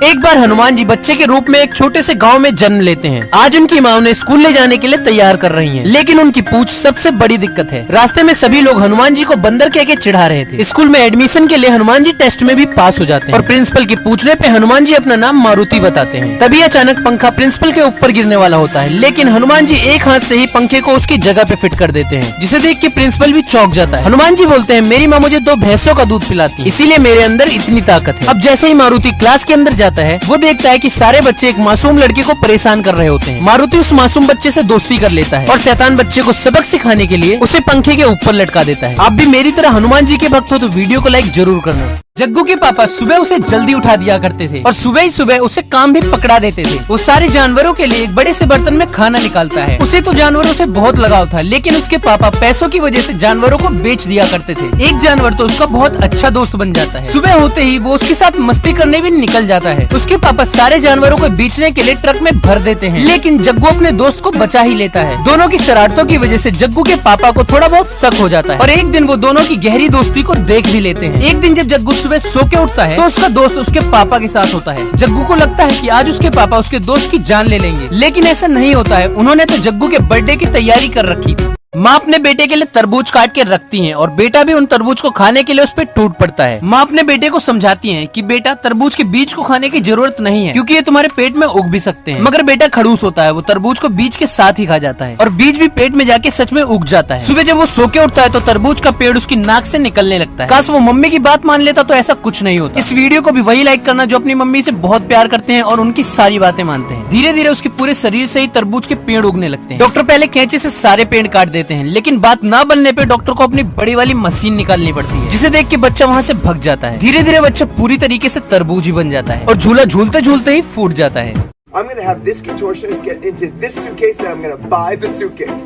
एक बार हनुमान जी बच्चे के रूप में एक छोटे से गांव में जन्म लेते हैं। आज उनकी माँ उन्हें स्कूल ले जाने के लिए तैयार कर रही हैं, लेकिन उनकी पूछ सबसे बड़ी दिक्कत है। रास्ते में सभी लोग हनुमान जी को बंदर कह के चिढ़ा रहे थे। स्कूल में एडमिशन के लिए हनुमान जी टेस्ट में भी पास हो जाते हैं और प्रिंसिपल के पूछने पे हनुमान जी अपना नाम मारुति बताते हैं। तभी अचानक पंखा प्रिंसिपल के ऊपर गिरने वाला होता है, लेकिन हनुमान जी एक हाथ से ही पंखे को उसकी जगह पे फिट कर देते हैं, जिसे देख के प्रिंसिपल भी चौंक जाता है। हनुमान जी बोलते हैं, मेरी माँ मुझे 2 भैंसों का दूध पिलाती है, इसीलिए मेरे अंदर इतनी ताकत है। अब जैसे ही मारुति क्लास के अंदर जाता है, वो देखता है कि सारे बच्चे एक मासूम लड़के को परेशान कर रहे होते हैं। मारुति उस मासूम बच्चे से दोस्ती कर लेता है और शैतान बच्चे को सबक सिखाने के लिए उसे पंखे के ऊपर लटका देता है। आप भी मेरी तरह हनुमान जी के भक्त हो तो वीडियो को लाइक जरूर करना। जग्गू के पापा सुबह उसे जल्दी उठा दिया करते थे और सुबह ही सुबह उसे काम भी पकड़ा देते थे। वो सारे जानवरों के लिए एक बड़े से बर्तन में खाना निकालता है। उसे तो जानवरों से बहुत लगाव था, लेकिन उसके पापा पैसों की वजह से जानवरों को बेच दिया करते थे। एक जानवर तो उसका बहुत अच्छा दोस्त बन जाता है। सुबह होते ही वो उसके साथ मस्ती करने भी निकल जाता है। उसके पापा सारे जानवरों को बेचने के लिए ट्रक में भर देते हैं, लेकिन जग्गू अपने दोस्त को बचा ही लेता है। दोनों की शरारतों की वजह से जग्गू के पापा को थोड़ा बहुत शक हो जाता है और एक दिन वो दोनों की गहरी दोस्ती को देख भी लेते हैं। एक दिन जब जग्गू सुबह सो के उठता है तो उसका दोस्त उसके पापा के साथ होता है। जग्गू को लगता है कि आज उसके पापा उसके दोस्त की जान ले लेंगे, लेकिन ऐसा नहीं होता है। उन्होंने तो जग्गू के बर्थडे की तैयारी कर रखी थी। माँ अपने बेटे के लिए तरबूज काट के रखती है और बेटा भी उन तरबूज को खाने के लिए उस पर टूट पड़ता है। माँ अपने बेटे को समझाती है कि बेटा तरबूज के बीज को खाने की जरूरत नहीं है, क्योंकि ये तुम्हारे पेट में उग भी सकते हैं। मगर बेटा खड़ूस होता है, वो तरबूज को बीज के साथ ही खा जाता है और बीज भी पेट में जाके सच में उग जाता है। सुबह जब वो सो के उठता है तो तरबूज का पेड़ उसकी नाक से निकलने लगता है। काश वो मम्मी की बात मान लेता तो ऐसा कुछ नहीं होता। इस वीडियो को भी वही लाइक करना जो अपनी मम्मी से बहुत प्यार करते हैं और उनकी सारी बातें मानते हैं। धीरे धीरे उसके पूरे शरीर से ही तरबूज के पेड़ उगने लगते हैं। डॉक्टर पहले कैंची से सारे पेड़ काट देते हैं, लेकिन बात ना बनने पे डॉक्टर को अपनी बड़ी वाली मशीन निकालनी पड़ती है, जिसे देख के बच्चा वहाँ से भाग जाता है। धीरे धीरे बच्चा पूरी तरीके से तरबूज ही बन जाता है और झूला झूलते झूलते ही फूट जाता है। I'm gonna have this contortionist get into this suitcase, then I'm gonna buy the suitcase.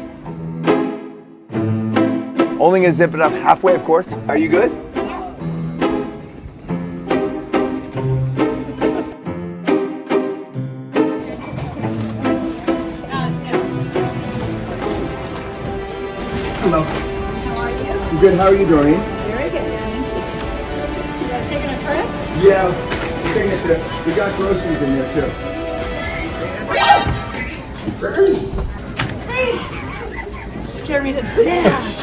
Only gonna zip it up halfway, of course. Are you good? Hello. How are you? I'm good. How are you, Doreen? Very good, Danny. You guys taking a trip? Yeah, we're taking a trip. We got groceries in there too. Scare me to death.